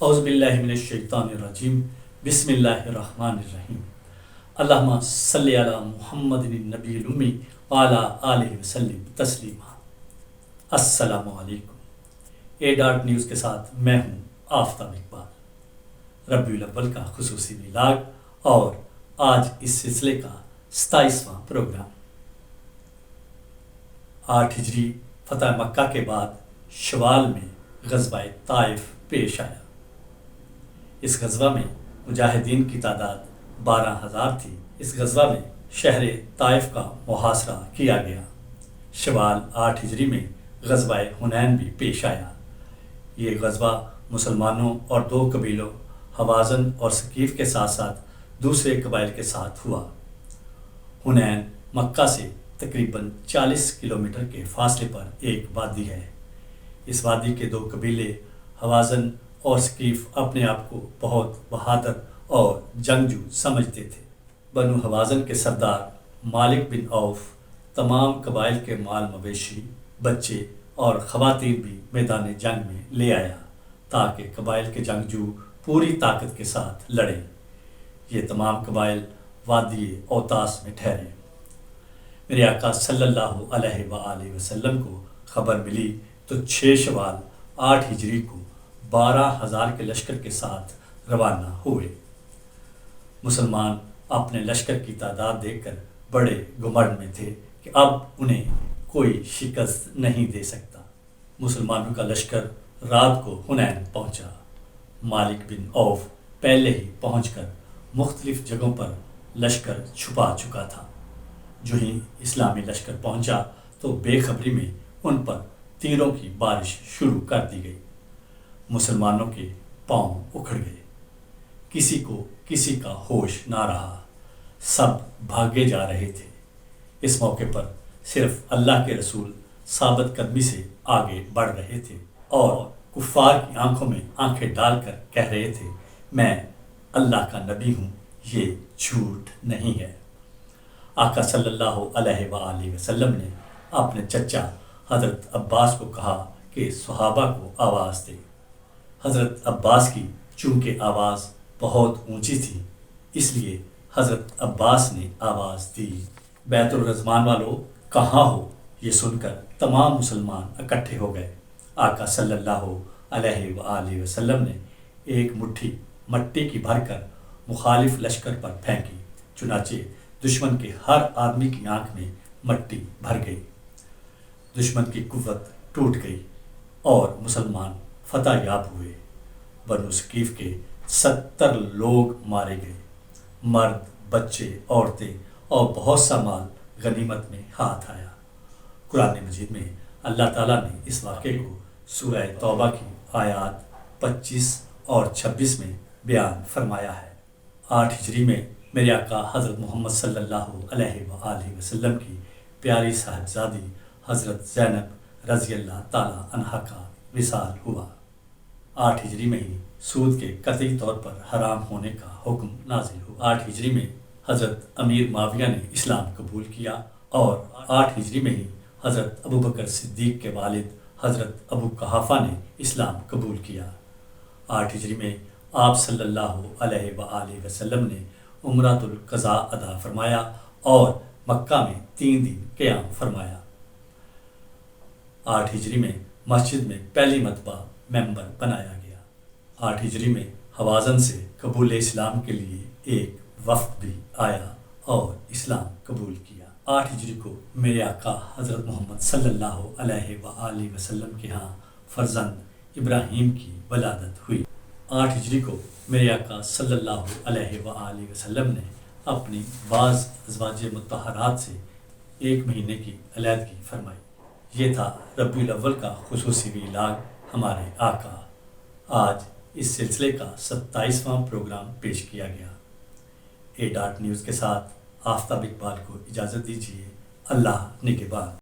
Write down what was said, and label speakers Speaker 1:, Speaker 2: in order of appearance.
Speaker 1: اعوذ باللہ من الشیطان الرجیم بسم اللہ الرحمن الرحیم اللہم صلی علی محمد النبی الامی وعلی آلہ وسلم تسلیما۔ السلام علیکم۔ اے ڈاٹ نیوز کے ساتھ میں ہوں آفتاب اقبال۔ ربیع الاول کا خصوصی ولاگ اور آج اس سلسلے کا 27واں پروگرام۔ 8 ہجری فتح مکہ کے بعد شوال میں غزوہ طائف پیش آیا۔ اس غزوہ میں مجاہدین کی تعداد 12,000 تھی۔ اس غزوہ میں شہر طائف کا محاصرہ کیا گیا۔ شوال 8 ہجری میں غزوہ حنین بھی پیش آیا۔ یہ غزوہ مسلمانوں اور 2 قبیلوں حوازن اور ثقیف کے ساتھ ساتھ دوسرے قبائل کے ساتھ ہوا۔ حنین مکہ سے تقریباً 40 کلومیٹر کے فاصلے پر ایک وادی ہے۔ اس وادی کے 2 قبیلے حوازن اور ثقیف اپنے آپ کو بہت بہادر اور جنگجو سمجھتے تھے۔ بنو حوازن کے سردار مالک بن عوف تمام قبائل کے مال مویشی، بچے اور خواتین بھی میدان جنگ میں لے آیا تاکہ قبائل کے جنگجو پوری طاقت کے ساتھ لڑیں۔ یہ تمام قبائل وادی اوتاس میں ٹھہرے۔ میرے آقا صلی اللہ علیہ وآلہ وسلم کو خبر ملی تو 6 شوال 8 ہجری کو 12,000 کے لشکر کے ساتھ روانہ ہوئے۔ مسلمان اپنے لشکر کی تعداد دیکھ کر بڑے گمنڈ میں تھے کہ اب انہیں کوئی شکست نہیں دے سکتا۔ مسلمانوں کا لشکر رات کو حنین پہنچا۔ مالک بن عوف پہلے ہی پہنچ کر مختلف جگہوں پر لشکر چھپا چکا تھا۔ جو ہی اسلامی لشکر پہنچا تو بے خبری میں ان پر تیروں کی بارش شروع کر دی گئی۔ مسلمانوں کے پاؤں اکھڑ گئے۔ کسی کو کسی کا ہوش نہ رہا۔ سب بھاگے جا رہے تھے۔ اس موقع پر صرف اللہ کے رسول ثابت قدمی سے آگے بڑھ رہے تھے اور کفار کی آنکھوں میں آنکھیں ڈال کر کہہ رہے تھے، میں اللہ کا نبی ہوں، یہ جھوٹ نہیں ہے۔ آقا صلی اللہ علیہ وآلہ وسلم نے اپنے چچا حضرت عباس کو کہا کہ صحابہ کو آواز دے۔ حضرت عباس کی چونکہ آواز بہت اونچی تھی، اس لیے حضرت عباس نے آواز دی۔ بیت الرضوان والو کہاں ہو؟ یہ سن کر تمام مسلمان اکٹھے ہو گئے۔ آقا صلی اللہ علیہ وآلہ وسلم نے ایک مٹھی مٹی کی بھر کر مخالف لشکر پر پھینکی، چنانچہ دشمن کے ہر آدمی کی آنکھ میں مٹی بھر گئی۔ دشمن کی قوت ٹوٹ گئی اور مسلمان فتح یاب ہوئے۔ بنو ثقیف کے 70 لوگ مارے گئے۔ مرد، بچے، عورتیں اور بہت سا مال غنیمت میں ہاتھ آیا۔ قرآن مجید میں اللہ تعالیٰ نے اس واقعے کو سورہ توبہ کی آیات 25 اور 26 میں بیان فرمایا ہے۔ 8 ہجری میں میرے آقا حضرت محمد صلی اللہ علیہ وآلہ وسلم کی پیاری صاحبزادی حضرت زینب رضی اللہ تعالیٰ عنہا کا وصال ہوا۔ 8 ہجری میں ہی سود کے قطعی طور پر حرام ہونے کا حکم نازل ہوا۔ 8 ہجری میں حضرت امیر معاویہ نے اسلام قبول کیا اور 8 ہجری میں ہی حضرت ابوبکر صدیق کے والد حضرت ابو قحافہ نے اسلام قبول کیا۔ 8 ہجری میں آپ صلی اللہ علیہ وآلہ وسلم نے عمرۃ القضاء ادا فرمایا اور مکہ میں 3 دن قیام فرمایا۔ 8 ہجری میں مسجد میں پہلی مرتبہ ممبر بنایا گیا۔ 8 ہجری میں حوازن سے قبول اسلام کے لیے ایک وفد بھی آیا اور اسلام قبول کیا۔ 8 ہجری کو میرے آقا حضرت محمد صلی اللہ علیہ وآلہ وسلم کے ہاں فرزند ابراہیم کی ولادت ہوئی۔ 8 ہجری کو میرے آقا صلی اللہ علیہ وآلہ وسلم نے اپنی بعض ازواج مطہرات سے 1 مہینے کی علیحدگی فرمائی۔ یہ تھا ربیع الاول کا خصوصی ولاگ ہمارے آقا۔ آج اس سلسلے کا 27واں پروگرام پیش کیا گیا۔ اے ڈاٹ نیوز کے ساتھ آفتاب اقبال کو اجازت دیجیے۔ اللہ نگہبان۔